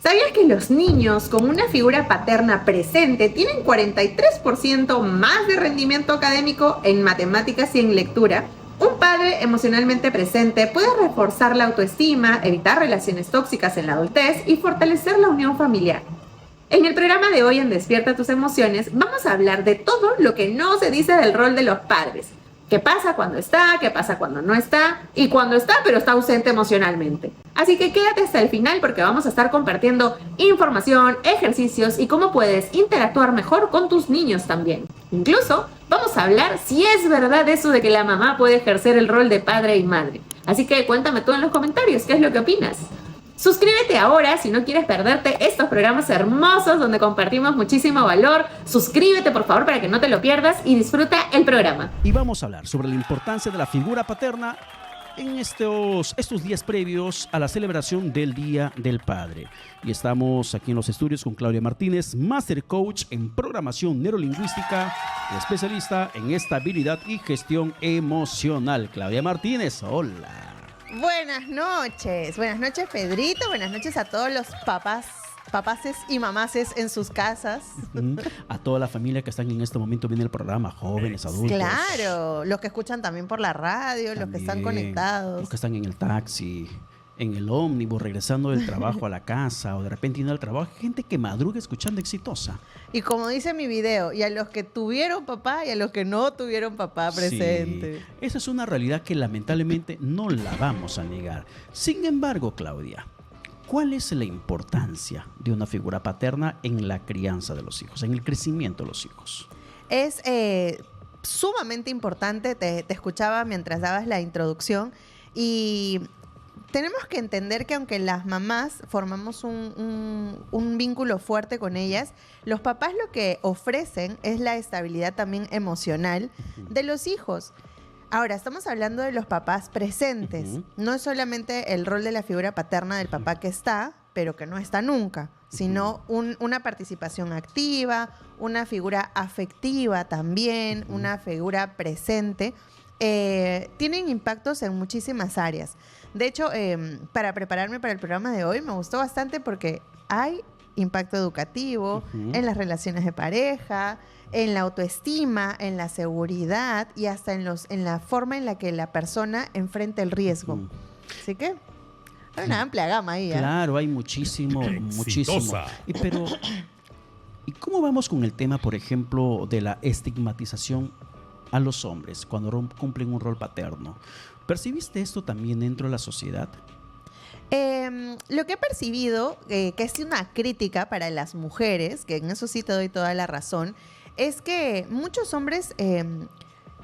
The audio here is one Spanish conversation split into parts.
¿Sabías que los niños con una figura paterna presente tienen 43% más de rendimiento académico en matemáticas y en lectura? Un padre emocionalmente presente puede reforzar la autoestima, evitar relaciones tóxicas en la adultez y fortalecer la unión familiar. En el programa de hoy en Despierta tus emociones vamos a hablar de todo lo que no se dice del rol de los padres. ¿Qué pasa cuando está? ¿Qué pasa cuando no está? Y cuando está, pero está ausente emocionalmente. Así que quédate hasta el final porque vamos a estar compartiendo información, ejercicios y cómo puedes interactuar mejor con tus niños también. Incluso vamos a hablar si es verdad eso de que la mamá puede ejercer el rol de padre y madre. Así que cuéntame tú en los comentarios qué es lo que opinas. Suscríbete ahora si no quieres perderte estos programas hermosos donde compartimos muchísimo valor. Suscríbete por favor para que no te lo pierdas y disfruta el programa. Y vamos a hablar sobre la importancia de la figura paterna en estos días previos a la celebración del Día del Padre. Y estamos aquí en los estudios con Claudia Martínez, Master Coach en Programación Neurolingüística, especialista en estabilidad y gestión emocional. Claudia Martínez, hola. Buenas noches Pedrito, buenas noches a todos los papaces y mamaces en sus casas. A toda la familia que están en este momento viendo el programa, jóvenes, adultos. Claro, los que escuchan también por la radio, También, los que están conectados. Los que están en el taxi, en el ómnibus, regresando del trabajo a la casa o de repente yendo al trabajo. Gente que madruga escuchando Exitosa. Y como dice mi video, y a los que tuvieron papá y a los que no tuvieron papá presente. Sí, esa es una realidad que lamentablemente no la vamos a negar. Sin embargo, Claudia, ¿cuál es la importancia de una figura paterna en la crianza de los hijos, en el crecimiento de los hijos? Es sumamente importante, te escuchaba mientras dabas la introducción y tenemos que entender que aunque las mamás formamos un vínculo fuerte con ellas, los papás lo que ofrecen es la estabilidad también emocional de los hijos. Ahora, estamos hablando de los papás presentes. No es solamente el rol de la figura paterna del papá que está, pero que no está nunca, sino una participación activa, una figura afectiva también, una figura presente. Tienen impactos en muchísimas áreas. De hecho, para prepararme para el programa de hoy me gustó bastante porque hay impacto educativo en las relaciones de pareja, en la autoestima, en la seguridad y hasta en la forma en la que la persona enfrenta el riesgo. Así que hay una amplia gama ahí. Claro, hay muchísimo. ¿Y cómo vamos con el tema, por ejemplo, de la estigmatización a los hombres cuando cumplen un rol paterno? ¿Percibiste esto también dentro de la sociedad? Lo que he percibido, que es una crítica para las mujeres, que en eso sí te doy toda la razón, es que muchos hombres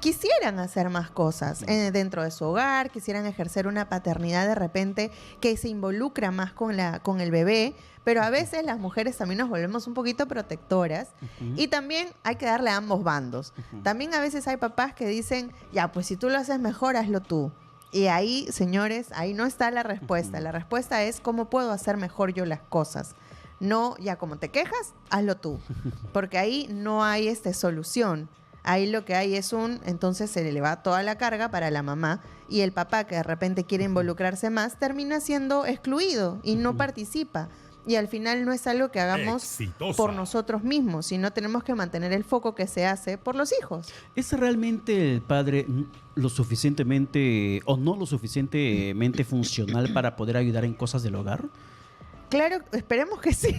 quisieran hacer más cosas dentro de su hogar, quisieran ejercer una paternidad de repente que se involucra más con el bebé, pero a veces las mujeres también nos volvemos un poquito protectoras y también hay que darle a ambos bandos. También a veces hay papás que dicen, ya, pues si tú lo haces mejor, hazlo tú. Y ahí, señores, ahí no está la respuesta. La respuesta es cómo puedo hacer mejor yo las cosas. No, ya como te quejas, hazlo tú. Porque ahí no hay solución. Ahí lo que hay es entonces se le va toda la carga para la mamá y el papá que de repente quiere involucrarse más termina siendo excluido y no participa. Y al final no es algo que hagamos por nosotros mismos, sino tenemos que mantener el foco que se hace por los hijos. ¿Es realmente el padre lo suficientemente o no lo suficientemente funcional para poder ayudar en cosas del hogar? Claro, esperemos que sí.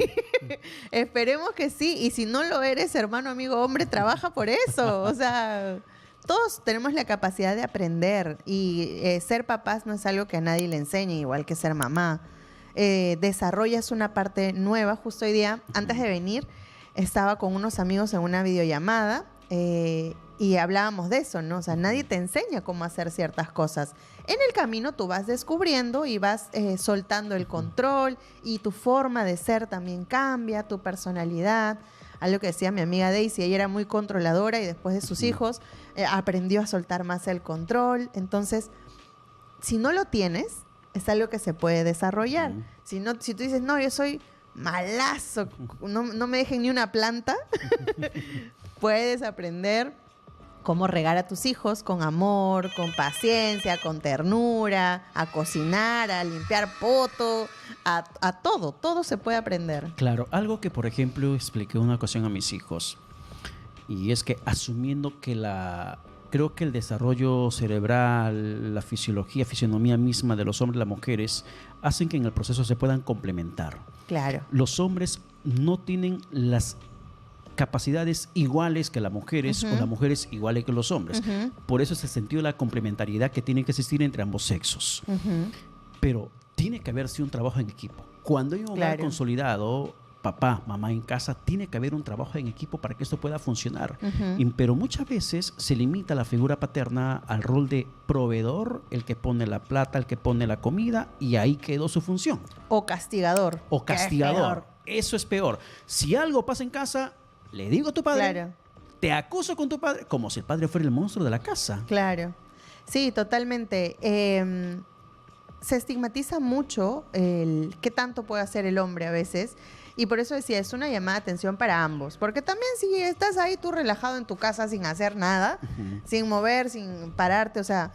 Esperemos que sí. Y si no lo eres, hermano, amigo, hombre, trabaja por eso. O sea, todos tenemos la capacidad de aprender y ser papás no es algo que a nadie le enseñe, igual que ser mamá. Desarrollas una parte nueva. Justo hoy día, antes de venir, estaba con unos amigos en una videollamada y hablábamos de eso, ¿no? O sea, nadie te enseña cómo hacer ciertas cosas. En el camino tú vas descubriendo y vas soltando el control y tu forma de ser también cambia, tu personalidad. Algo que decía mi amiga Daisy, ella era muy controladora y después de sus hijos aprendió a soltar más el control. Entonces, si no lo tienes, es algo que se puede desarrollar. Si tú dices, no, yo soy malazo, no me dejen ni una planta, puedes aprender cómo regar a tus hijos con amor, con paciencia, con ternura, a cocinar, a limpiar poto, a todo se puede aprender. Claro, algo que por ejemplo expliqué una ocasión a mis hijos, y es que asumiendo que creo que el desarrollo cerebral, la fisionomía misma de los hombres y las mujeres hacen que en el proceso se puedan complementar. Claro. Los hombres no tienen las capacidades iguales que las mujeres, o las mujeres iguales que los hombres. Por eso es el sentido de la complementariedad que tiene que existir entre ambos sexos. Pero tiene que haberse un trabajo en equipo. Cuando hay un hogar consolidado, papá, mamá en casa, tiene que haber un trabajo en equipo para que esto pueda funcionar. Pero muchas veces se limita la figura paterna al rol de proveedor, el que pone la plata, el que pone la comida, y ahí quedó su función. O castigador. O castigador. Eso es peor. Si algo pasa en casa, le digo a tu padre, te acuso con tu padre, como si el padre fuera el monstruo de la casa. Claro. Sí, totalmente. Se estigmatiza mucho el qué tanto puede hacer el hombre a veces. Y por eso decía, es una llamada de atención para ambos. Porque también si estás ahí tú relajado en tu casa sin hacer nada, sin mover, sin pararte, o sea,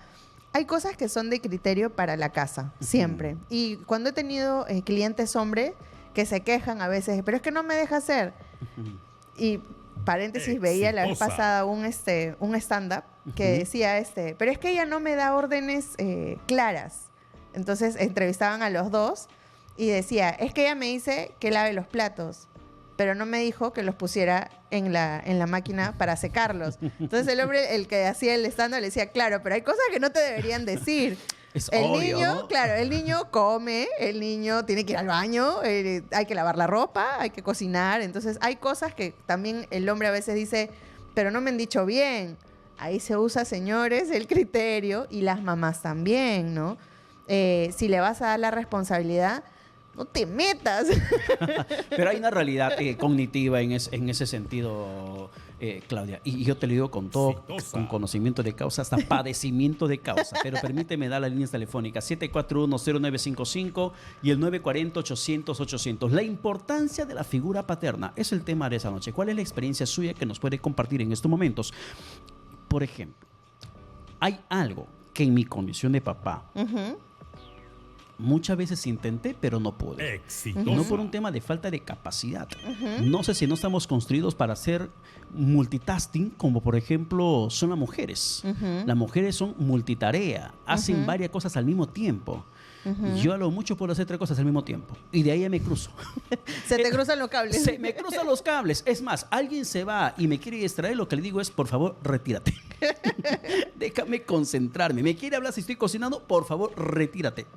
hay cosas que son de criterio para la casa, siempre. Y cuando he tenido clientes hombres que se quejan a veces, pero es que no me deja hacer. Y paréntesis, veía la vez pasada un stand-up que decía pero es que ella no me da órdenes claras. Entonces entrevistaban a los dos y decía, es que ella me dice que lave los platos, pero no me dijo que los pusiera en la máquina para secarlos. Entonces el hombre, el que hacía el stand-up, le decía, claro, pero hay cosas que no te deberían decir. Es el obvio, niño, ¿no? claro, el niño come, el niño tiene que ir al baño, hay que lavar la ropa, hay que cocinar. Entonces hay cosas que también el hombre a veces dice, pero no me han dicho bien. Ahí se usa, señores, el criterio, y las mamás también, ¿no? Si le vas a dar la responsabilidad, no te metas. Pero hay una realidad cognitiva en ese sentido, Claudia. Y yo te lo digo con todo, con conocimiento de causa, hasta padecimiento de causa. Pero permíteme dar las líneas telefónicas 741-0955 y el 940-800-800. La importancia de la figura paterna es el tema de esa noche. ¿Cuál es la experiencia suya que nos puede compartir en estos momentos? Por ejemplo, hay algo que en mi condición de papá muchas veces intenté, pero no pude. Exitosa. No por un tema de falta de capacidad. No sé si no estamos construidos para hacer multitasking, como por ejemplo son las mujeres. Las mujeres son multitarea, hacen varias cosas al mismo tiempo. Yo a lo mucho puedo hacer 3 cosas al mismo tiempo. Y de ahí ya me cruzo. Se te cruzan los cables. Se me cruzan los cables. Es más, alguien se va y me quiere distraer, lo que le digo es, por favor, retírate. Déjame concentrarme. Me quiere hablar si estoy cocinando, por favor, retírate.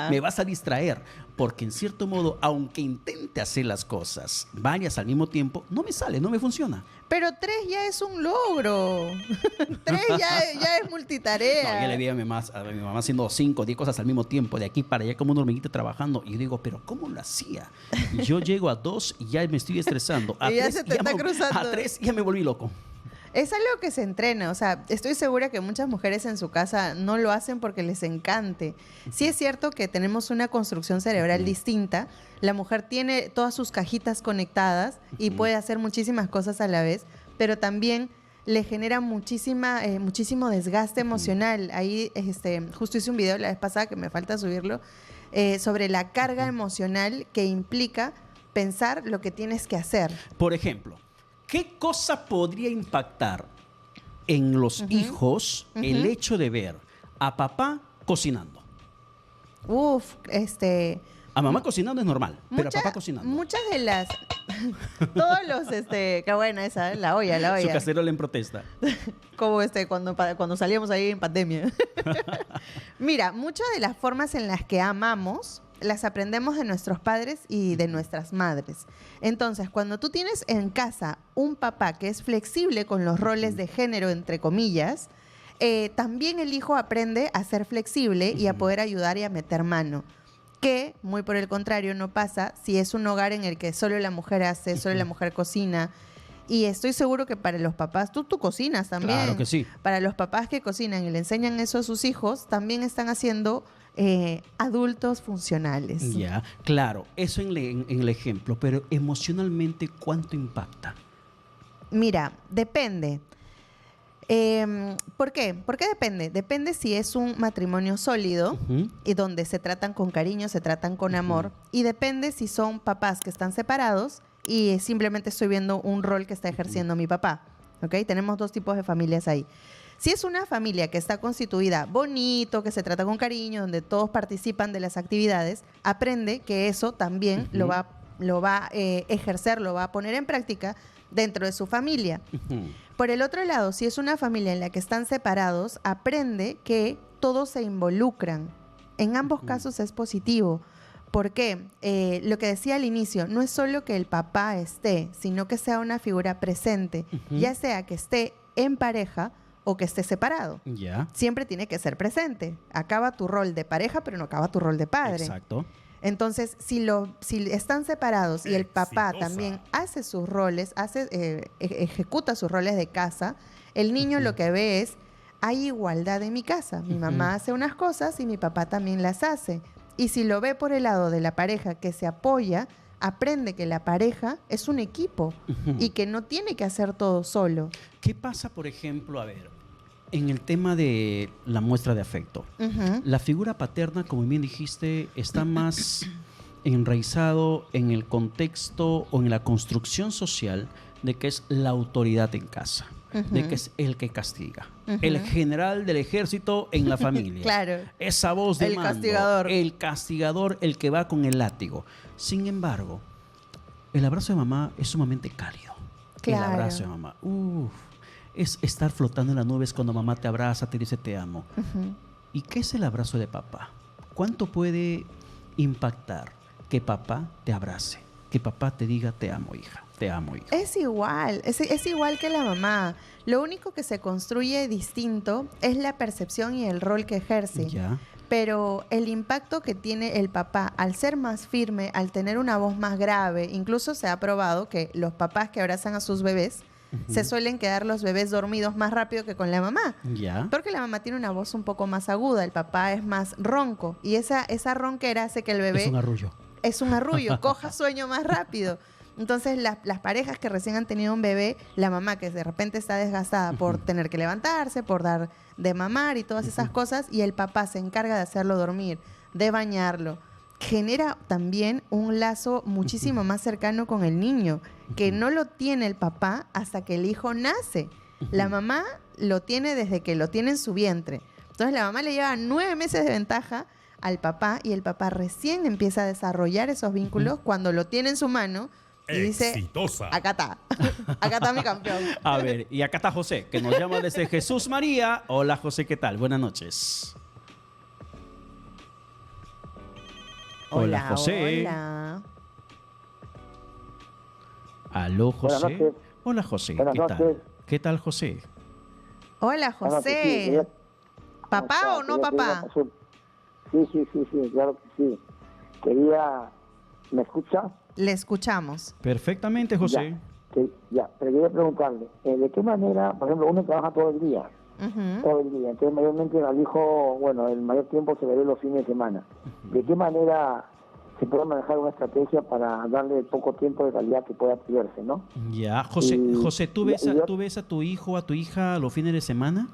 Me vas a distraer. Porque en cierto modo, aunque intente hacer las cosas varias al mismo tiempo, no me sale, no me funciona. Pero 3 ya es un logro. 3 ya es multitarea. No, ya le vi a mi mamá haciendo 5 o 10 cosas al mismo tiempo, de aquí para allá como una hormiguita trabajando. Y yo digo, ¿pero cómo lo hacía? Yo llego a 2 y ya me estoy estresando. A Y ya 3, se te está cruzando. A 3 ya me volví loco. Es algo que se entrena, o sea, estoy segura que muchas mujeres en su casa no lo hacen porque les encante. Sí es cierto que tenemos una construcción cerebral distinta. La mujer tiene todas sus cajitas conectadas y puede hacer muchísimas cosas a la vez, pero también le genera muchísimo desgaste emocional. Ahí justo hice un video la vez pasada, que me falta subirlo, sobre la carga emocional que implica pensar lo que tienes que hacer. Por ejemplo, ¿qué cosa podría impactar en los hijos el hecho de ver a papá cocinando? A mamá cocinando es normal, pero a papá cocinando. Muchas de las... Todos los... Qué buena esa, la olla. Su cacerola en protesta. Como cuando salíamos ahí en pandemia. Mira, muchas de las formas en las que amamos las aprendemos de nuestros padres y de nuestras madres. Entonces, cuando tú tienes en casa un papá que es flexible con los roles de género, entre comillas, también el hijo aprende a ser flexible y a poder ayudar y a meter mano. Que, muy por el contrario, no pasa si es un hogar en el que solo la mujer hace, solo la mujer cocina. Y estoy seguro que para los papás, tú cocinas también. Claro que sí. Para los papás que cocinan y le enseñan eso a sus hijos, también están haciendo adultos funcionales. Ya, claro, eso en el ejemplo, pero emocionalmente, ¿cuánto impacta? Mira, depende. ¿Por qué? Porque depende. Depende si es un matrimonio sólido Ujú. y donde se tratan con cariño, se tratan con amor. Y depende si son papás que están separados y simplemente estoy viendo un rol que está ejerciendo mi papá. ¿Ok? Tenemos dos tipos de familias ahí. Si es una familia que está constituida bonito, que se trata con cariño, donde todos participan de las actividades, aprende que eso también lo va a ejercer, lo va a poner en práctica dentro de su familia. Ujú. Por el otro lado, si es una familia en la que están separados, aprende que todos se involucran. En ambos casos es positivo. ¿Por qué? Lo que decía al inicio, no es solo que el papá esté, sino que sea una figura presente, ya sea que esté en pareja o que esté separado. Ya. Siempre tiene que ser presente. Acaba tu rol de pareja, pero no acaba tu rol de padre. Exacto. Entonces, si están separados y el papá Exitosa. también hace sus roles, ejecuta sus roles de casa, el niño lo que ve es, hay igualdad en mi casa. Mi mamá hace unas cosas y mi papá también las hace. Y si lo ve por el lado de la pareja que se apoya, aprende que la pareja es un equipo y que no tiene que hacer todo solo. ¿Qué pasa, por ejemplo, a ver, en el tema de la muestra de afecto? Ujú. La figura paterna, como bien dijiste, está más enraizado en el contexto o en la construcción social de que es la autoridad en casa, de que es el que castiga, el general del ejército en la familia. Claro. Esa voz de El mando, castigador. el castigador, el que va con el látigo. Sin embargo, el abrazo de mamá es sumamente cálido. Claro. El abrazo de mamá, es estar flotando en las nubes cuando mamá te abraza, te dice te amo. ¿Y qué es el abrazo de papá? ¿Cuánto puede impactar que papá te abrace? Que papá te diga te amo, hija, te amo, hijo. Es igual que la mamá. Lo único que se construye distinto es la percepción y el rol que ejerce. Ya. Pero el impacto que tiene el papá al ser más firme, al tener una voz más grave, incluso se ha probado que los papás que abrazan a sus bebés se suelen quedar los bebés dormidos más rápido que con la mamá. Ya. Porque la mamá tiene una voz un poco más aguda, el papá es más ronco y esa ronquera hace que el bebé Es un arrullo. coja sueño más rápido. Entonces, las parejas que recién han tenido un bebé, la mamá que de repente está desgastada por tener que levantarse, por dar de mamar y todas esas cosas, y el papá se encarga de hacerlo dormir, de bañarlo, genera también un lazo muchísimo más cercano con el niño, que no lo tiene el papá hasta que el hijo nace. La mamá lo tiene desde que lo tiene en su vientre. Entonces, la mamá le lleva 9 meses de ventaja al papá y el papá recién empieza a desarrollar esos vínculos cuando lo tiene en su mano y dice, Exitosa. acá está mi campeón. A ver, y acá está José, que nos llama desde Jesús María. Hola, José, ¿qué tal? Buenas noches. Hola, José. Hola. Aló, Buenas José. noches. Hola, José. Buenas ¿Qué tal? noches. ¿Qué tal, José? Hola, Bueno, José. sí, quería- ¿Papá o no quería pedir una papá? consulta. Sí, claro que sí. ¿Me escucha? Le escuchamos. Perfectamente, José. Pero quería preguntarle, ¿de qué manera, por ejemplo, uno trabaja todo el día? Ujú. Todo el día. Entonces, mayormente al hijo, bueno, el mayor tiempo se ve los fines de semana. ¿De qué manera se puede manejar una estrategia para darle el poco tiempo de calidad que pueda perderse, no? Ya, José, Y- José, ¿tú ves, y yo- ¿tú ves a tu hijo o a tu hija los fines de semana?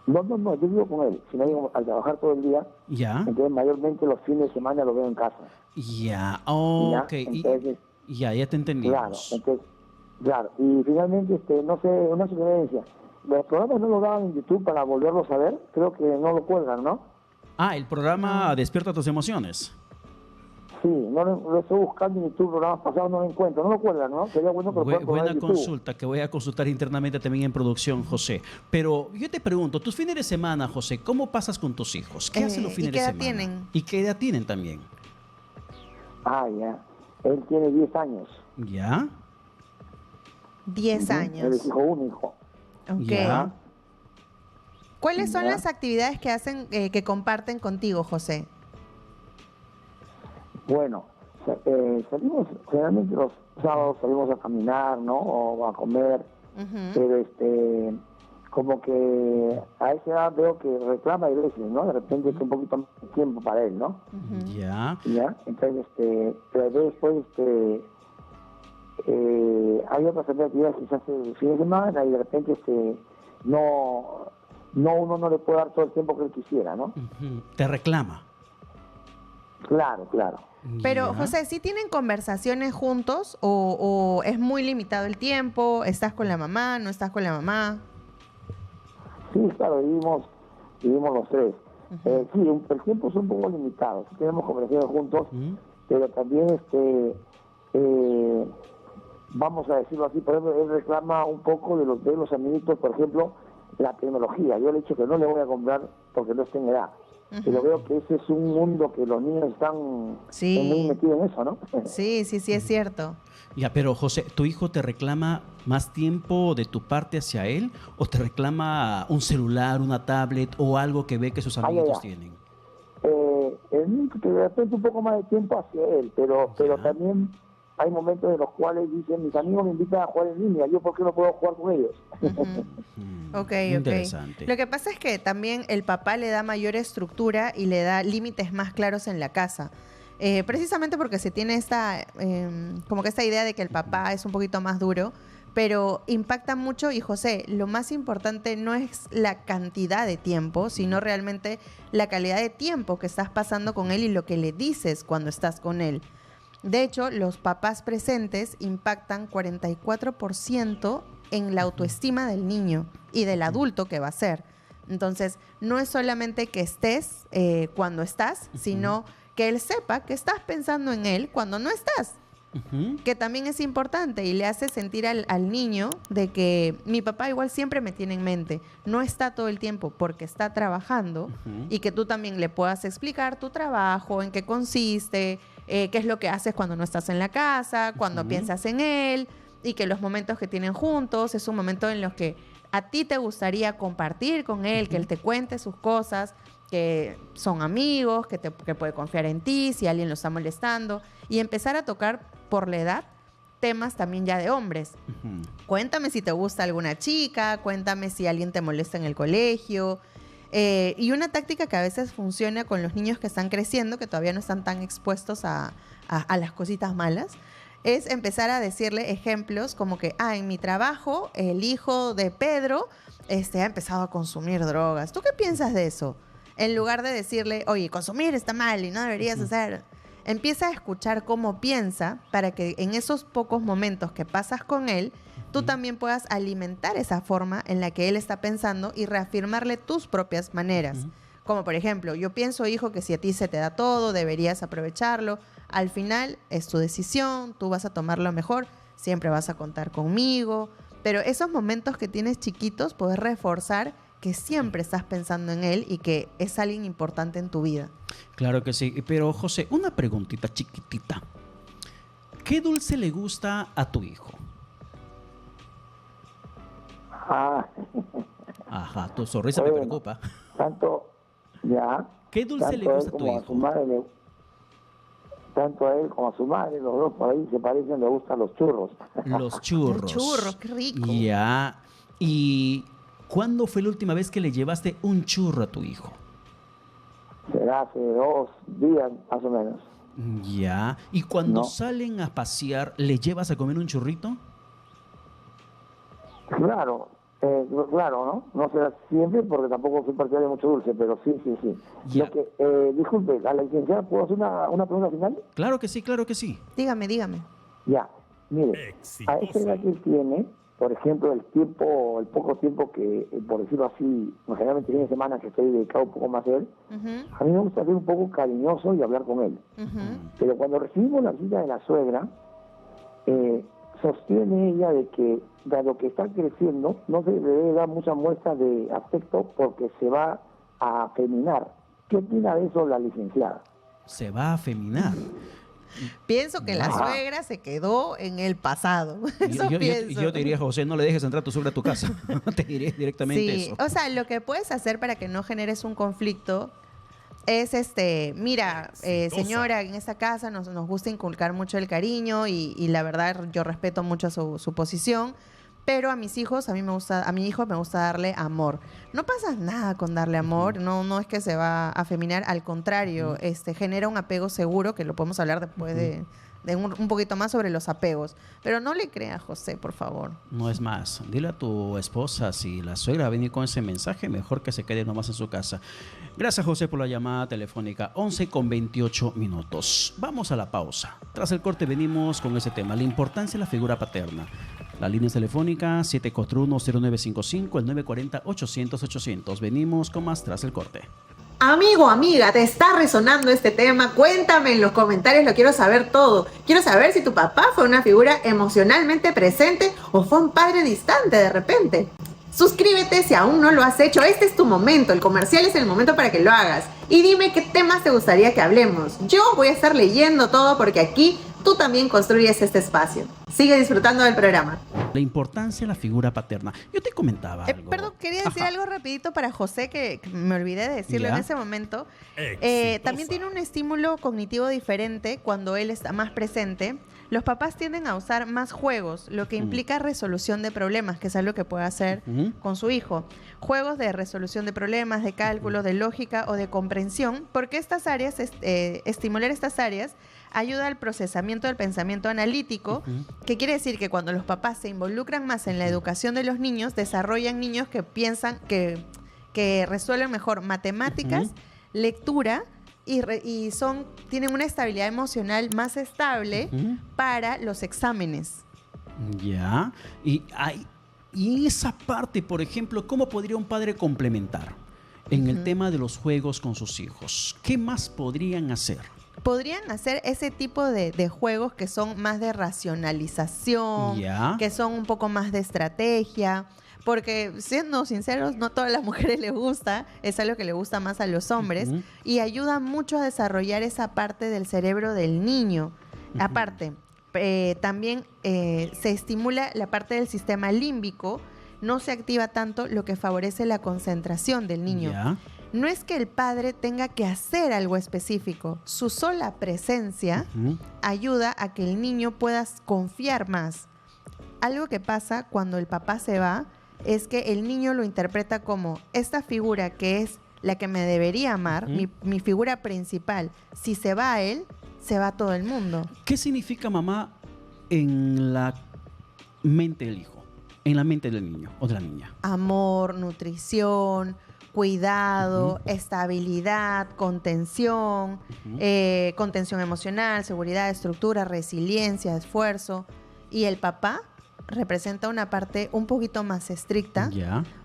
No, yo vivo con él. Si no, digo, al trabajar todo el día, Ya, entonces mayormente los fines de semana lo veo en casa. ya, ¿Ya? ok. Entonces, Ya te claro, entendimos. entonces, claro. Y finalmente, no sé, una sugerencia. Los programas no lo daban en YouTube para volverlos a ver. Creo que no lo cuelgan, ¿no? Ah, el programa Despierta tus emociones. Sí, no lo estoy buscando en YouTube, programas pasados no lo encuentro. No lo cuelgan, ¿no? Sería bueno que lo puedan colgar Buena en YouTube. consulta que voy a consultar internamente también en producción, José. Pero yo te pregunto, tus fines de semana, José, ¿cómo pasas con tus hijos? ¿Qué hacen los ¿y fines qué de edad semana? tienen? ¿Y qué edad tienen también? Ah, ya. Él tiene 10 años. ¿Ya? 10 Él años. es hijo único. Ok. Ya. ¿Cuáles son Ya. las actividades que hacen, que comparten contigo, José? Bueno, salimos, generalmente los sábados salimos a caminar, ¿no? O a comer. Ujú. Pero como que a esa edad veo que reclama a veces, ¿no? De repente es un poquito más de tiempo para él, ¿no? Ya. ¿Ya? Entonces, pero después, hay otras actividades que se hacen el fin de semana y de repente, uno no le puede dar todo el tiempo que él quisiera, ¿no? Ujú. Te reclama. Claro. Pero, Ya. José, ¿sí tienen conversaciones juntos o es muy limitado el tiempo? ¿Estás con la mamá? ¿No estás con la mamá? Sí, claro, vivimos los tres. Sí, el tiempo es un poco limitado. Sí tenemos conversaciones juntos, Ujú. pero también vamos a decirlo así, por ejemplo, él reclama un poco de los amiguitos, por ejemplo, la tecnología. Yo le he dicho que no le voy a comprar porque no está en edad. Pero veo que ese es un mundo que los niños están Sí. muy metidos en eso, ¿no? Sí, es cierto. Ya, pero José, ¿tu hijo te reclama más tiempo de tu parte hacia él o te reclama un celular, una tablet o algo que ve que sus amiguitos ya. tienen? El niño que de repente un poco más de tiempo hacia él, pero Ya. también hay momentos en los cuales dicen, mis amigos me invitan a jugar en línea, ¿yo por qué no puedo jugar con ellos? Ok. Interesante. Lo que pasa es que también el papá le da mayor estructura y le da límites más claros en la casa. Precisamente porque se tiene como que esta idea de que el papá es un poquito más duro, pero impacta mucho. Y José, lo más importante no es la cantidad de tiempo, sino realmente la calidad de tiempo que estás pasando con él y lo que le dices cuando estás con él. De hecho, los papás presentes impactan 44% en la autoestima del niño y del adulto que va a ser. Entonces, no es solamente que estés cuando estás, sino que él sepa que estás pensando en él cuando no estás. Ujú. Que también es importante y le hace sentir al niño de que mi papá igual siempre me tiene en mente, no está todo el tiempo porque está trabajando, Ujú. y que tú también le puedas explicar tu trabajo, en qué consiste, qué es lo que haces cuando no estás en la casa, cuando Ujú. piensas en él, y que los momentos que tienen juntos es un momento en los que a ti te gustaría compartir con él, que él te cuente sus cosas, que son amigos, que puede confiar en ti si alguien lo está molestando, y empezar a tocar por la edad temas también ya de hombres. Ujú. Cuéntame si te gusta alguna chica, cuéntame si alguien te molesta en el colegio. Y una táctica que a veces funciona con los niños que están creciendo, que todavía no están tan expuestos a las cositas malas, es empezar a decirle ejemplos como que, en mi trabajo, el hijo de Pedro ha empezado a consumir drogas. ¿Tú qué piensas de eso? En lugar de decirle, oye, consumir está mal y no deberías hacer. Empieza a escuchar cómo piensa para que en esos pocos momentos que pasas con él, tú también puedas alimentar esa forma en la que él está pensando y reafirmarle tus propias maneras. Como por ejemplo, yo pienso, hijo, que si a ti se te da todo, deberías aprovecharlo. Al final es tu decisión, tú vas a tomar lo mejor, siempre vas a contar conmigo. Pero esos momentos que tienes chiquitos, puedes reforzar que siempre estás pensando en él y que es alguien importante en tu vida. Claro que sí. Pero José, una preguntita chiquitita. ¿Qué dulce le gusta a tu hijo? Ajá, tu sonrisa me Bueno, preocupa. ¿Qué dulce le gusta a tu hijo? Tanto a él como a su madre, los dos por ahí se parecen, le gustan los churros. Los churros. Los churros, qué rico. Ya. ¿Y cuándo fue la última vez que le llevaste un churro a tu hijo? Será hace 2 días, más o menos. Ya. ¿Y cuando No. salen a pasear, le llevas a comer un churrito? Claro, ¿no? No será siempre porque tampoco soy partidario de mucho dulce, pero sí. Ya. Lo que, disculpe, a la licenciada, ¿puedo hacer una pregunta final? Claro que sí, claro que sí. Dígame. Ya, mire, a esa edad que él tiene, por ejemplo, el poco tiempo que, por decirlo así, generalmente fin de semana que estoy dedicado un poco más a él, Ujú, a mí me gusta ser un poco cariñoso y hablar con él. ujú. Pero cuando recibimos la visita de la suegra, sostiene ella de que, dado que está creciendo, no se le debe dar mucha muestra de afecto porque se va a afeminar. ¿Qué opina de eso la licenciada? Se va a afeminar. Pienso que la Wow. suegra se quedó en el pasado. Eso Yo pienso. te diría, José, no le dejes entrar a tu suegra a tu casa. Te diré directamente Sí, eso. o sea, lo que puedes hacer para que no generes un conflicto es mira, señora, en esta casa nos gusta inculcar mucho el cariño y la verdad yo respeto mucho su posición, pero a mis hijos, a mi hijo me gusta darle amor. No pasa nada con darle amor, no es que se va a afeminar, al contrario, genera un apego seguro, que lo podemos hablar después un poquito más sobre los apegos. Pero no le crea a José, por favor. No es más, dile a tu esposa, si la suegra va a venir con ese mensaje, mejor que se quede nomás en su casa. Gracias, José, por la llamada telefónica. 11:28. Vamos a la pausa. Tras el corte venimos con ese tema, la importancia de la figura paterna. La línea telefónica 741-0955, el 940-800-800. Venimos con más tras el corte. Amigo, amiga, ¿te está resonando este tema? Cuéntame en los comentarios, lo quiero saber todo. Quiero saber si tu papá fue una figura emocionalmente presente o fue un padre distante de repente. Suscríbete si aún no lo has hecho, este es tu momento, el comercial es el momento para que lo hagas. Y dime qué temas te gustaría que hablemos. Yo voy a estar leyendo todo porque aquí tú también construyes este espacio. Sigue disfrutando del programa. La importancia de la figura paterna. Yo te comentaba algo. Perdón, quería decir algo rapidito para José que me olvidé de decirlo ¿Ya? en ese momento. También tiene un estímulo cognitivo diferente cuando él está más presente. Los papás tienden a usar más juegos, lo que implica resolución de problemas, que es algo que puede hacer con su hijo. Juegos de resolución de problemas, de cálculo, de lógica o de comprensión, porque estas áreas, estimular estas áreas ayuda al procesamiento del pensamiento analítico, que quiere decir que cuando los papás se involucran más en la educación de los niños, desarrollan niños que piensan, que resuelven mejor matemáticas, lectura, y tienen una estabilidad emocional más estable para los exámenes. Ya. Y en esa parte, por ejemplo, ¿cómo podría un padre complementar en el tema de los juegos con sus hijos? ¿Qué más podrían hacer? Podrían hacer ese tipo de juegos que son más de racionalización, que son un poco más de estrategia. Porque, siendo sinceros, no todas las mujeres les gusta, es algo que le gusta más a los hombres, y ayuda mucho a desarrollar esa parte del cerebro del niño. Aparte, también se estimula la parte del sistema límbico, no se activa tanto, lo que favorece la concentración del niño. No es que el padre tenga que hacer algo específico, su sola presencia ayuda a que el niño pueda confiar más. Algo que pasa cuando el papá se va es que el niño lo interpreta como esta figura que es la que me debería amar, mi figura principal. Si se va a él, se va todo el mundo. ¿Qué significa mamá en la mente del hijo, en la mente del niño o de la niña? Amor, nutrición, cuidado, estabilidad, contención, contención emocional, seguridad, estructura, resiliencia, esfuerzo. Y el papá representa una parte un poquito más estricta,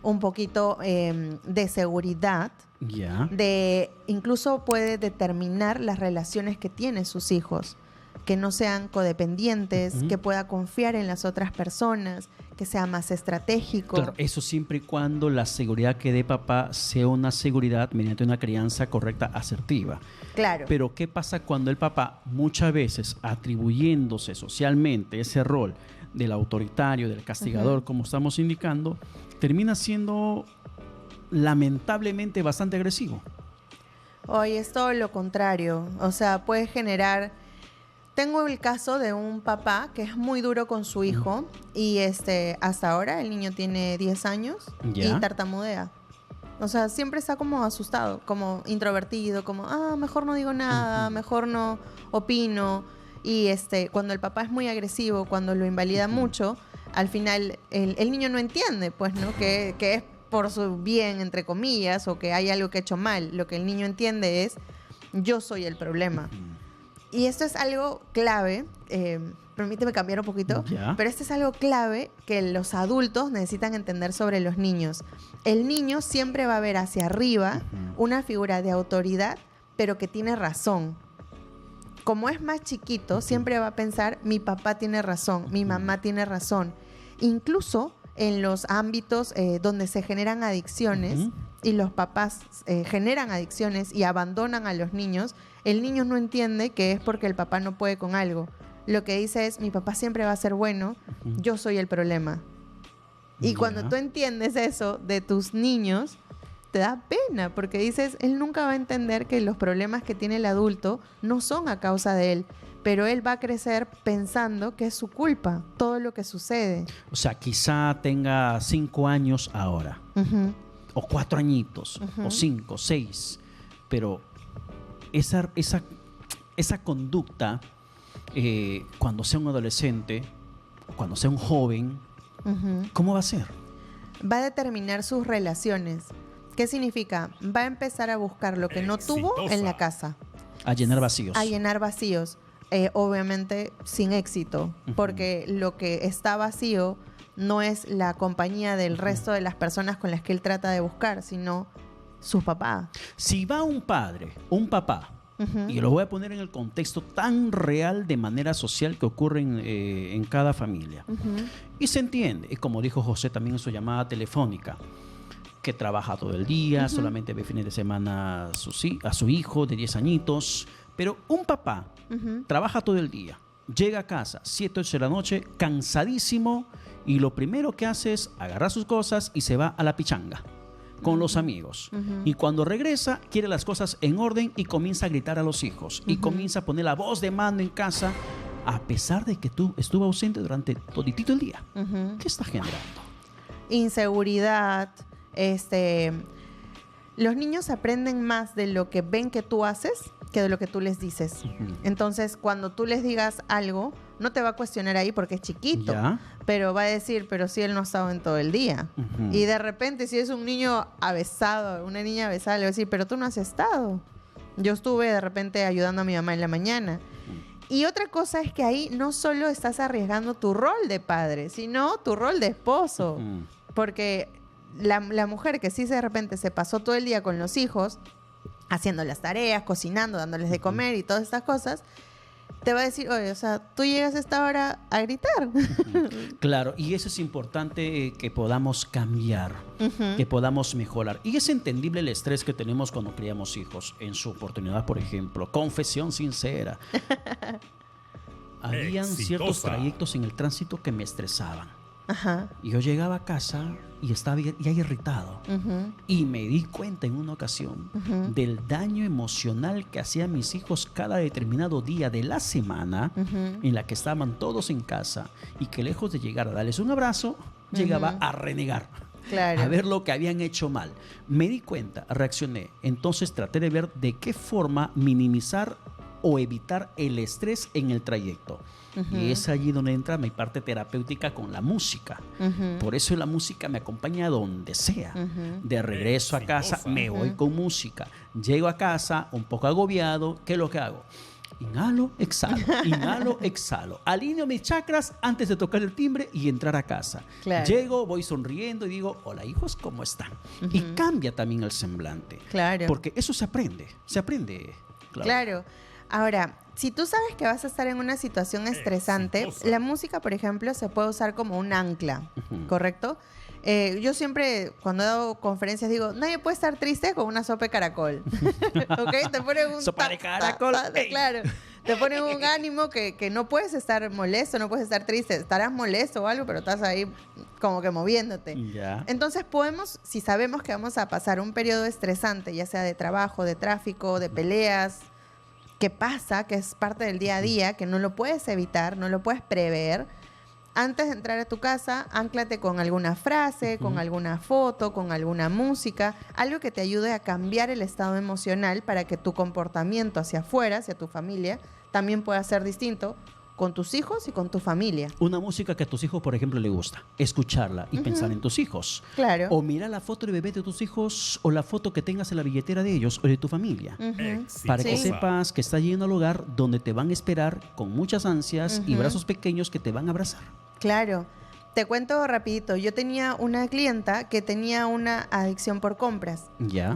un poquito de seguridad, incluso puede determinar las relaciones que tienen sus hijos, que no sean codependientes, que pueda confiar en las otras personas, que sea más estratégico. Claro, eso siempre y cuando la seguridad que dé papá sea una seguridad mediante una crianza correcta, asertiva. Claro. Pero ¿qué pasa cuando el papá, muchas veces atribuyéndose socialmente ese rol del autoritario, del castigador, como estamos indicando, termina siendo lamentablemente bastante agresivo? Hoy es todo lo contrario. O sea, puede generar... Tengo el caso de un papá que es muy duro con su hijo y hasta ahora el niño tiene 10 años y tartamudea. O sea, siempre está como asustado, como introvertido, como, mejor no digo nada, mejor no opino. Y cuando el papá es muy agresivo, cuando lo invalida mucho, al final el niño no entiende, pues, ¿no? Que es por su bien, entre comillas, o que hay algo que ha hecho mal. Lo que el niño entiende es, yo soy el problema. Y esto es algo clave, permíteme cambiar un poquito, pero esto es algo clave que los adultos necesitan entender sobre los niños. El niño siempre va a ver hacia arriba una figura de autoridad, pero que tiene razón. Como es más chiquito, siempre va a pensar, mi papá tiene razón, mi mamá tiene razón. Incluso en los ámbitos donde se generan adicciones y los papás generan adicciones y abandonan a los niños, el niño no entiende que es porque el papá no puede con algo. Lo que dice es, mi papá siempre va a ser bueno, yo soy el problema. Y cuando tú entiendes eso de tus niños, te da pena, porque dices, él nunca va a entender que los problemas que tiene el adulto no son a causa de él, pero él va a crecer pensando que es su culpa, todo lo que sucede. O sea, quizá tenga 5 años ahora, o 4 añitos, o 5, 6, pero esa conducta cuando sea un adolescente, cuando sea un joven, ¿cómo va a ser? Va a determinar sus relaciones. ¿Qué significa? Va a empezar a buscar lo que no tuvo en la casa. A llenar vacíos. A llenar vacíos. Obviamente sin éxito, porque lo que está vacío no es la compañía del resto de las personas con las que él trata de buscar, sino su papá. Si va un padre, un papá, y lo voy a poner en el contexto tan real de manera social que ocurre en cada familia, y se entiende, y como dijo José también en su llamada telefónica, que trabaja todo el día, solamente ve fines de semana a su hijo de 10 añitos, pero un papá trabaja todo el día, llega a casa 7, 8 de la noche, cansadísimo, y lo primero que hace es agarrar sus cosas y se va a la pichanga con los amigos. Y cuando regresa, quiere las cosas en orden y comienza a gritar a los hijos. Y comienza a poner la voz de mando en casa, a pesar de que tú estuvo ausente durante toditito el día. ¿Qué está generando? Inseguridad. Los niños aprenden más de lo que ven que tú haces que de lo que tú les dices. Entonces, cuando tú les digas algo, no te va a cuestionar ahí porque es chiquito, pero va a decir, pero si él no ha estado en todo el día. Y de repente, si es un niño avesado, una niña avesada, le va a decir, pero tú no has estado. Yo estuve de repente ayudando a mi mamá en la mañana. Y otra cosa es que ahí no solo estás arriesgando tu rol de padre, sino tu rol de esposo. Porque la mujer que sí de repente se pasó todo el día con los hijos, haciendo las tareas, cocinando, dándoles de comer y todas estas cosas, te va a decir, oye, o sea, tú llegas a esta hora a gritar. Claro, y eso es importante que podamos cambiar, que podamos mejorar. Y es entendible el estrés que tenemos cuando criamos hijos. En su oportunidad, por ejemplo, confesión sincera. Habían ciertos trayectos en el tránsito que me estresaban. Y yo llegaba a casa y estaba ya irritado. Y me di cuenta en una ocasión del daño emocional que hacían mis hijos cada determinado día de la semana en la que estaban todos en casa, y que lejos de llegar a darles un abrazo, llegaba a renegar. A ver lo que habían hecho mal. Me di cuenta, reaccioné. Entonces traté de ver de qué forma minimizar o evitar el estrés en el trayecto. Y es allí donde entra mi parte terapéutica con la música. Por eso la música me acompaña donde sea. De regreso a casa me voy con música. Llego a casa un poco agobiado. ¿Qué es lo que hago? Inhalo, exhalo, inhalo, exhalo. Alineo mis chakras antes de tocar el timbre y entrar a casa. Llego, voy sonriendo y digo, hola hijos, ¿cómo están? Y cambia también el semblante. Porque eso se aprende. Se aprende. Claro. Ahora, si tú sabes que vas a estar en una situación estresante, la música, por ejemplo, se puede usar como un ancla, ¿correcto? Yo siempre, cuando he dado conferencias, digo, nadie puede estar triste con una sopa de caracol. ¿Ok? Te ponen un... sopa de caracol. Claro. Te ponen un ánimo que no puedes estar molesto, no puedes estar triste. Estarás molesto o algo, pero estás ahí como que moviéndote. Entonces podemos, si sabemos que vamos a pasar un periodo estresante, ya sea de trabajo, de tráfico, de peleas, que pasa, que es parte del día a día, que no lo puedes evitar, no lo puedes prever. Antes de entrar a tu casa, ánclate con alguna frase, con alguna foto, con alguna música, algo que te ayude a cambiar el estado emocional para que tu comportamiento hacia afuera, hacia tu familia, también pueda ser distinto con tus hijos y con tu familia. Una música que a tus hijos, por ejemplo, le gusta, escucharla y pensar en tus hijos. O mira la foto de bebé de tus hijos, o la foto que tengas en la billetera de ellos o de tu familia. Para que sepas que está lleno el hogar donde te van a esperar con muchas ansias y brazos pequeños que te van a abrazar. Claro. Te cuento rapidito. Yo tenía una clienta que tenía una adicción por compras.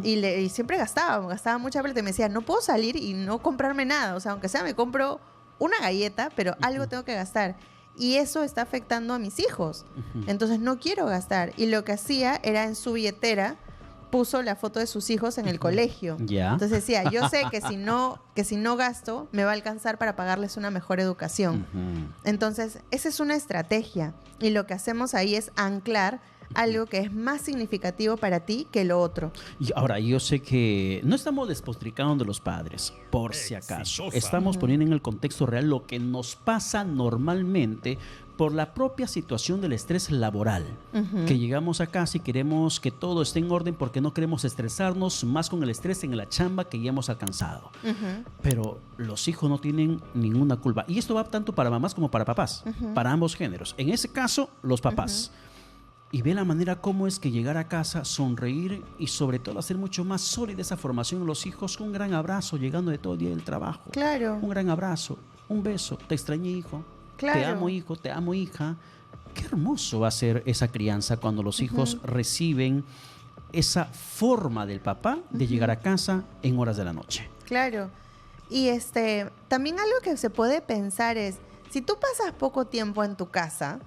Y siempre gastaba mucha plata. Y me decía, no puedo salir y no comprarme nada. O sea, aunque sea me compro una galleta, pero algo tengo que gastar. Y eso está afectando a mis hijos. Entonces no quiero gastar. Y lo que hacía era en su billetera, puso la foto de sus hijos en el colegio. Entonces decía, yo sé que si no gasto, me va a alcanzar para pagarles una mejor educación. Entonces, esa es una estrategia. Y lo que hacemos ahí es anclar algo que es más significativo para ti que lo otro. Y ahora, yo sé que no estamos despotricando de los padres, por si acaso. Estamos poniendo en el contexto real lo que nos pasa normalmente por la propia situación del estrés laboral, que llegamos a casa y queremos que todo esté en orden porque no queremos estresarnos más con el estrés en la chamba que ya hemos alcanzado. Pero los hijos no tienen ninguna culpa. Y esto va tanto para mamás como para papás, para ambos géneros. En ese caso, los papás. Y ve la manera cómo es que llegar a casa, sonreír y sobre todo hacer mucho más sólida esa formación en los hijos con un gran abrazo llegando de todo el día del trabajo. Claro. Un gran abrazo, un beso, te extrañé hijo, Claro. te amo hijo, te amo hija. Qué hermoso va a ser esa crianza cuando los hijos reciben esa forma del papá de llegar a casa en horas de la noche. Claro. Y también algo que se puede pensar es, si tú pasas poco tiempo en tu casa,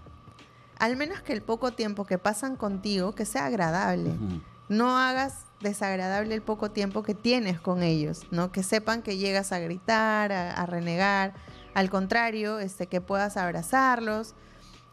al menos que el poco tiempo que pasan contigo, que sea agradable. No hagas desagradable el poco tiempo que tienes con ellos, ¿no? Que sepan que llegas a gritar, a renegar. Al contrario, que puedas abrazarlos.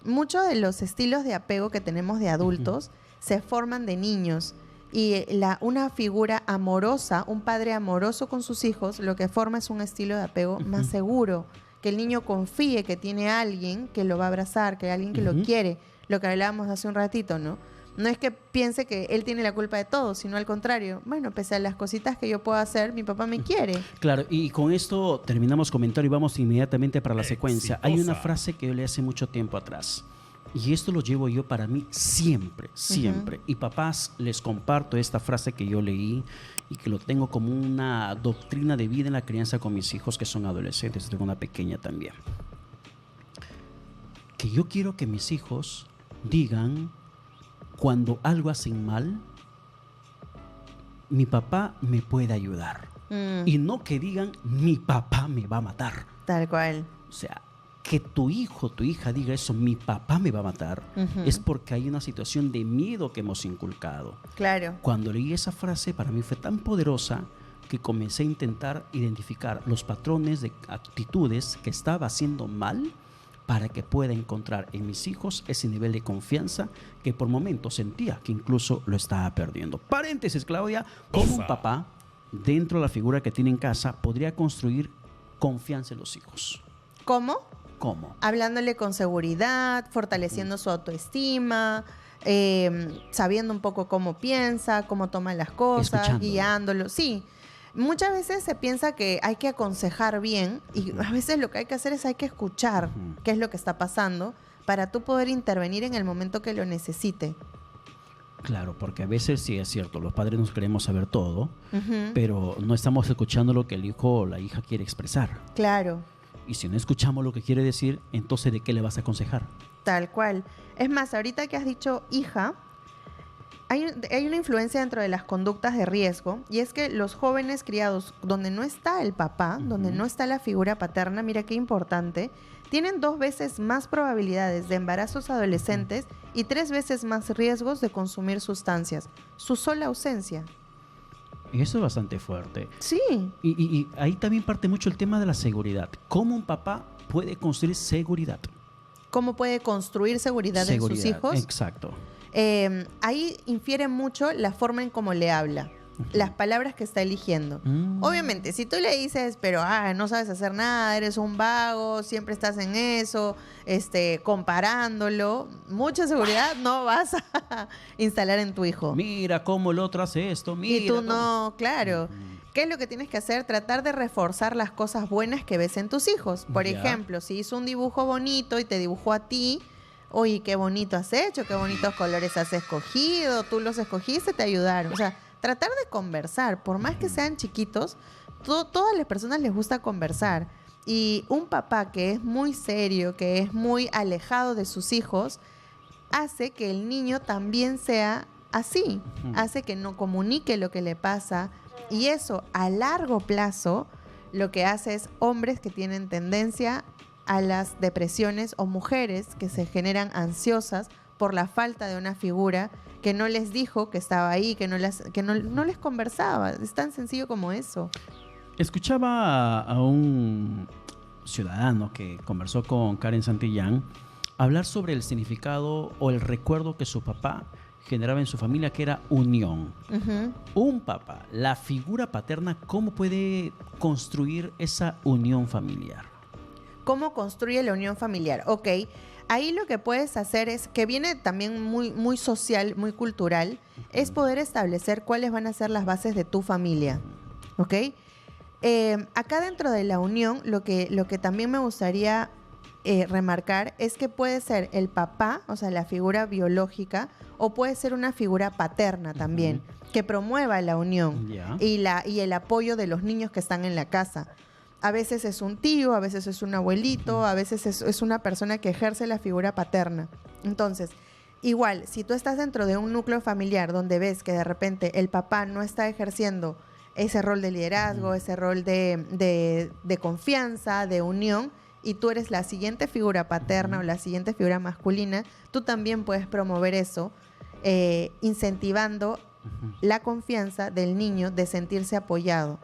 Muchos de los estilos de apego que tenemos de adultos se forman de niños. Y una figura amorosa, un padre amoroso con sus hijos, lo que forma es un estilo de apego más seguro. Que el niño confíe que tiene a alguien que lo va a abrazar, que hay alguien que lo quiere. Lo que hablábamos hace un ratito, ¿no? No es que piense que él tiene la culpa de todo, sino al contrario. Bueno, pese a las cositas que yo puedo hacer, mi papá me quiere. Claro, y con esto terminamos comentario y vamos inmediatamente para la secuencia. Hay una frase que yo leí hace mucho tiempo atrás. Y esto lo llevo yo para mí siempre, siempre. Y papás, les comparto esta frase que yo leí y que lo tengo como una doctrina de vida en la crianza con mis hijos que son adolescentes. Tengo una pequeña también. Que yo quiero que mis hijos digan cuando algo hacen mal, mi papá me puede ayudar. Y no que digan, mi papá me va a matar. Tal cual. O sea, que tu hijo, tu hija diga eso, mi papá me va a matar, es porque hay una situación de miedo que hemos inculcado. Claro. Cuando leí esa frase, para mí fue tan poderosa que comencé a intentar identificar los patrones de actitudes que estaba haciendo mal para que pueda encontrar en mis hijos ese nivel de confianza que por momentos sentía que incluso lo estaba perdiendo. Paréntesis, Claudia, ¿cómo un papá, dentro de la figura que tiene en casa, podría construir confianza en los hijos? ¿Cómo? ¿Cómo? Hablándole con seguridad, fortaleciendo su autoestima, sabiendo un poco cómo piensa, cómo toma las cosas, Escuchándolo. guiándolo. Sí, muchas veces se piensa que hay que aconsejar bien y a veces lo que hay que hacer es hay que escuchar qué es lo que está pasando para tú poder intervenir en el momento que lo necesite. Claro, porque a veces sí es cierto, los padres nos queremos saber todo, pero no estamos escuchando lo que el hijo o la hija quiere expresar. Claro. Y si no escuchamos lo que quiere decir, entonces ¿de qué le vas a aconsejar? Tal cual. Es más, ahorita que has dicho hija, hay una influencia dentro de las conductas de riesgo y es que los jóvenes criados donde no está el papá, donde no está la figura paterna, mira qué importante, tienen 2 veces más probabilidades de embarazos adolescentes y 3 veces más riesgos de consumir sustancias. Su sola ausencia. Y eso es bastante fuerte. Sí. Y ahí también parte mucho el tema de la seguridad. ¿Cómo un papá puede construir seguridad? ¿Cómo puede construir seguridad en sus hijos? Exacto. Ahí infiere mucho la forma en cómo le habla, las palabras que está eligiendo. Obviamente, si tú le dices, pero no sabes hacer nada, eres un vago, siempre estás en eso, comparándolo, mucha seguridad no vas a instalar en tu hijo. Mira cómo el otro hace esto, mira. Y tú cómo... no, claro. ¿Qué es lo que tienes que hacer? Tratar de reforzar las cosas buenas que ves en tus hijos. Por ejemplo, si hizo un dibujo bonito y te dibujó a ti, oye, qué bonito has hecho, qué bonitos colores has escogido, tú los escogiste, te ayudaron. O sea, tratar de conversar, por más que sean chiquitos, todas las personas les gusta conversar. Y un papá que es muy serio, que es muy alejado de sus hijos, hace que el niño también sea así, hace que no comunique lo que le pasa. Y eso, a largo plazo, lo que hace es hombres que tienen tendencia a las depresiones o mujeres que se generan ansiosas por la falta de una figura que no les dijo que estaba ahí, que no les conversaba. Es tan sencillo como eso. Escuchaba a un ciudadano que conversó con Karen Santillán hablar sobre el significado o el recuerdo que su papá generaba en su familia, que era unión. Un papá, la figura paterna, ¿cómo puede construir esa unión familiar? ¿Cómo construye la unión familiar? Ok, Ahí lo que puedes hacer es, que viene también muy, muy social, muy cultural, es poder establecer cuáles van a ser las bases de tu familia, ¿ok? Acá dentro de la unión, lo que también me gustaría remarcar es que puede ser el papá, o sea, la figura biológica, o puede ser una figura paterna también, que promueva la unión y el apoyo de los niños que están en la casa. A veces es un tío, a veces es un abuelito, a veces es una persona que ejerce la figura paterna. Entonces, igual, si tú estás dentro de un núcleo familiar donde ves que de repente el papá no está ejerciendo ese rol de liderazgo, ese rol de confianza, de unión, y tú eres la siguiente figura paterna o la siguiente figura masculina, tú también puedes promover eso, incentivando la confianza del niño de sentirse apoyado.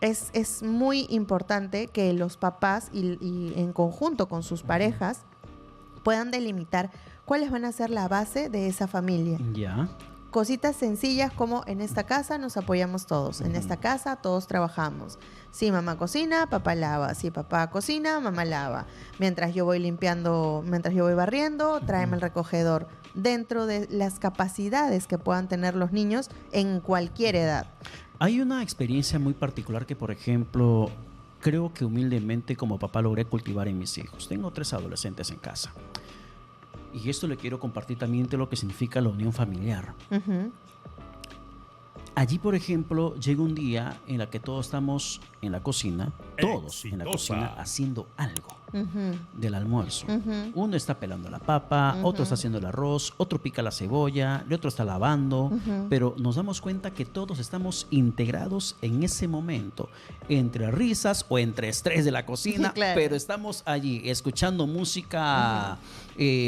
Es muy importante que los papás y en conjunto con sus parejas puedan delimitar cuáles van a ser la base de esa familia. Ya. Cositas sencillas como en esta casa nos apoyamos todos, en esta casa todos trabajamos. Si mamá cocina, papá lava. Si papá cocina, mamá lava. Mientras yo voy limpiando, mientras yo voy barriendo, tráeme el recogedor. Dentro de las capacidades que puedan tener los niños en cualquier edad. Hay una experiencia muy particular que, por ejemplo, creo que humildemente como papá logré cultivar en mis hijos. Tengo 3 adolescentes en casa. Y esto le quiero compartir también de lo que significa la unión familiar. Allí, por ejemplo, llega un día en la que todos estamos en la cocina, todos en la cocina, haciendo algo del almuerzo. Uno está pelando la papa, otro está haciendo el arroz, otro pica la cebolla, el otro está lavando, pero nos damos cuenta que todos estamos integrados en ese momento, entre risas o entre estrés de la cocina, claro. Pero estamos allí escuchando música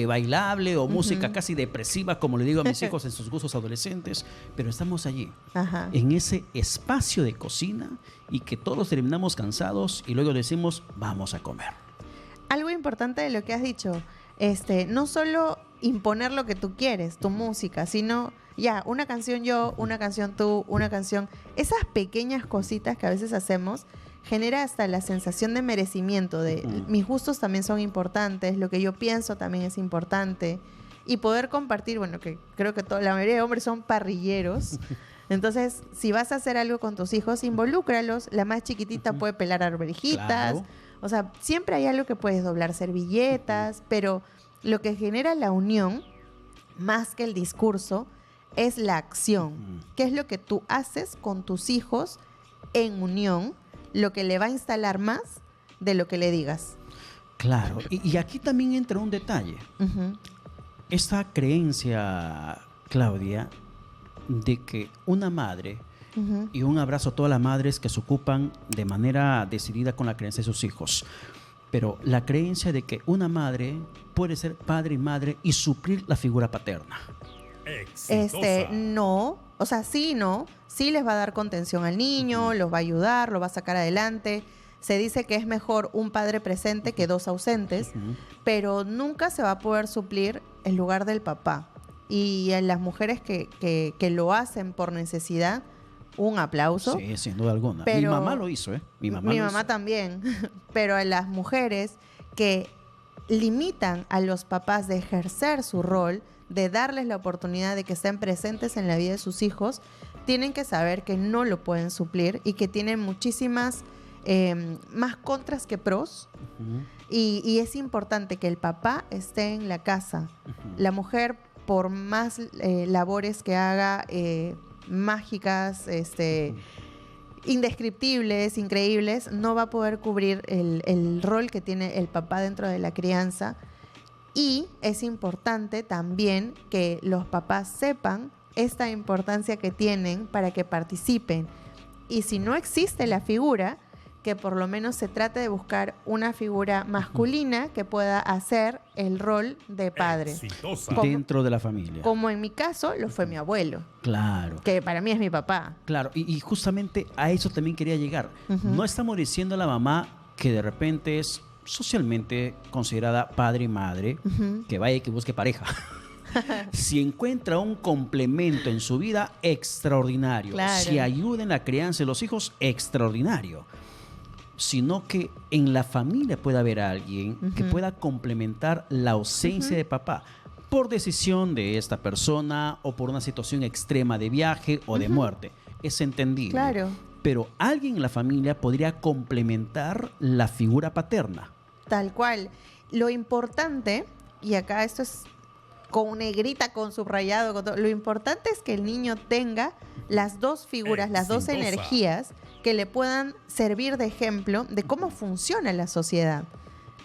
bailable o música casi depresiva, como le digo a mis hijos en sus gustos adolescentes, pero estamos allí, en ese espacio de cocina, y que todos terminamos cansados y luego decimos, vamos a comer. Algo importante de lo que has dicho, no solo imponer lo que tú quieres, tu música, sino ya, una canción yo, una canción tú, una canción. Esas pequeñas cositas que a veces hacemos genera hasta la sensación de merecimiento, de mis gustos también son importantes, lo que yo pienso también es importante. Y poder compartir, bueno, que creo que la mayoría de hombres son parrilleros. Entonces, si vas a hacer algo con tus hijos, involúcralos. La más chiquitita puede pelar arvejitas. Claro. O sea, siempre hay algo que puedes doblar servilletas, pero lo que genera la unión, más que el discurso, es la acción. ¿Qué es lo que tú haces con tus hijos en unión? Lo que le va a instalar más de lo que le digas. Claro, y aquí también entra un detalle. Esta creencia, Claudia, de que una madre, y un abrazo a todas las madres que se ocupan de manera decidida con la creencia de sus hijos, pero la creencia de que una madre puede ser padre y madre y suplir la figura paterna. No, o sea, sí, no, sí les va a dar contención al niño, los va a ayudar, lo va a sacar adelante. Se dice que es mejor un padre presente que 2 ausentes, pero nunca se va a poder suplir el lugar del papá. Y a las mujeres que lo hacen por necesidad, un aplauso. Sí, sin duda alguna. Pero, mi mamá lo hizo, ¿eh? Mi mamá también. Pero a las mujeres que limitan a los papás de ejercer su rol, de darles la oportunidad de que estén presentes en la vida de sus hijos, tienen que saber que no lo pueden suplir y que tienen muchísimas más contras que pros. Y es importante que el papá esté en la casa. La mujer, por más labores que haga, mágicas, indescriptibles, increíbles, no va a poder cubrir el rol que tiene el papá dentro de la crianza. Y es importante también que los papás sepan esta importancia que tienen para que participen. Y si no existe la figura, que por lo menos se trate de buscar una figura masculina que pueda hacer el rol de padre. Dentro de la familia. Como en mi caso lo fue mi abuelo. Claro. Que para mí es mi papá. Claro, y justamente a eso también quería llegar. No estamos diciendo a la mamá que de repente es socialmente considerada padre y madre, que vaya y que busque pareja. Si encuentra un complemento en su vida, extraordinario. Claro. Si ayuda en la crianza de los hijos, extraordinario. sino que en la familia pueda haber alguien que pueda complementar la ausencia de papá por decisión de esta persona o por una situación extrema de viaje o de muerte. Es entendible. Claro. Pero alguien en la familia podría complementar la figura paterna. Tal cual. Lo importante, y acá esto es con negrita, con subrayado, con todo, lo importante es que el niño tenga las dos figuras, las dos energías que le puedan servir de ejemplo de cómo funciona la sociedad.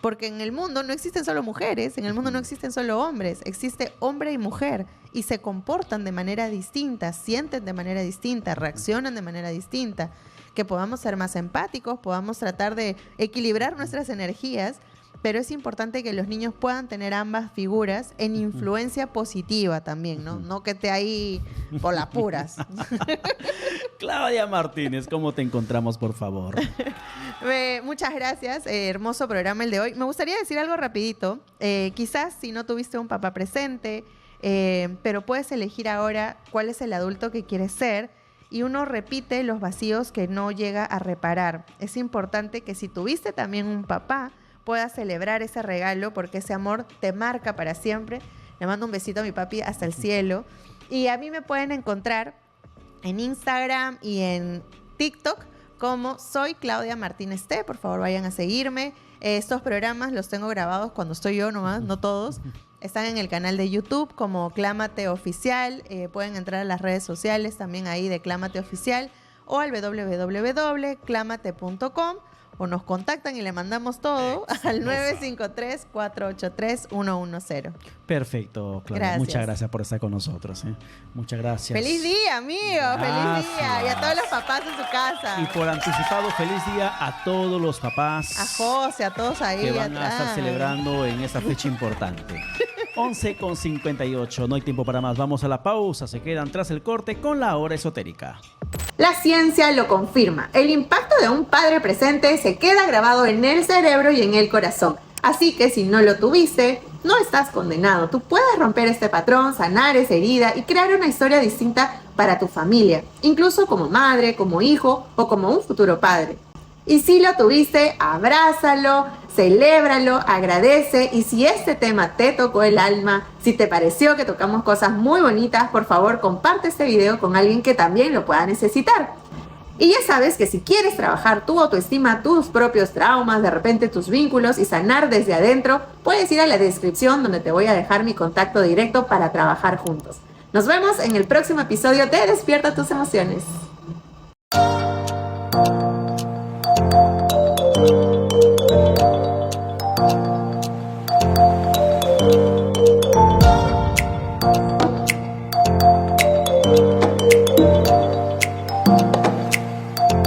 Porque en el mundo no existen solo mujeres, en el mundo no existen solo hombres, existe hombre y mujer y se comportan de manera distinta, sienten de manera distinta, reaccionan de manera distinta. Que podamos ser más empáticos, podamos tratar de equilibrar nuestras energías, pero es importante que los niños puedan tener ambas figuras en influencia positiva también, ¿no? No que esté ahí por las puras. Claudia Martínez, ¿cómo te encontramos, por favor? Muchas gracias, hermoso programa el de hoy. Me gustaría decir algo rapidito. Quizás si no tuviste un papá presente, pero puedes elegir ahora cuál es el adulto que quieres ser y uno repite los vacíos que no llega a reparar. Es importante que si tuviste también un papá, puedas celebrar ese regalo porque ese amor te marca para siempre. Le mando un besito a mi papi hasta el cielo. Y a mí me pueden encontrar en Instagram y en TikTok como soy Claudia Martínez T. Por favor, vayan a seguirme. Estos programas los tengo grabados cuando estoy yo nomás, no todos. Están en el canal de YouTube como Clámate Oficial. Pueden entrar a las redes sociales también ahí de Clámate Oficial o al www.clamate.com o nos contactan y le mandamos todo al 953-483-110. Perfecto, Claudia. Gracias. Muchas gracias por estar con nosotros. Muchas gracias. ¡Feliz día, amigo! ¡Feliz día! Y a todos los papás en su casa. Y por anticipado, feliz día a todos los papás. A José, a todos ahí que van a atrás. estar celebrando en esta fecha importante. 11:58, no hay tiempo para más. Vamos a la pausa. Se quedan tras el corte con la hora esotérica. La ciencia lo confirma. El impacto de un padre presente se queda grabado en el cerebro y en el corazón. Así que si no lo tuviste, no estás condenado. Tú puedes romper este patrón, sanar esa herida y crear una historia distinta para tu familia, incluso como madre, como hijo o como un futuro padre. Y si lo tuviste, abrázalo, celébralo, agradece. Y si este tema te tocó el alma, si te pareció que tocamos cosas muy bonitas, por favor comparte este video con alguien que también lo pueda necesitar. Y ya sabes que si quieres trabajar tu autoestima, tus propios traumas, de repente tus vínculos y sanar desde adentro, puedes ir a la descripción donde te voy a dejar mi contacto directo para trabajar juntos. Nos vemos en el próximo episodio de Despierta tus emociones.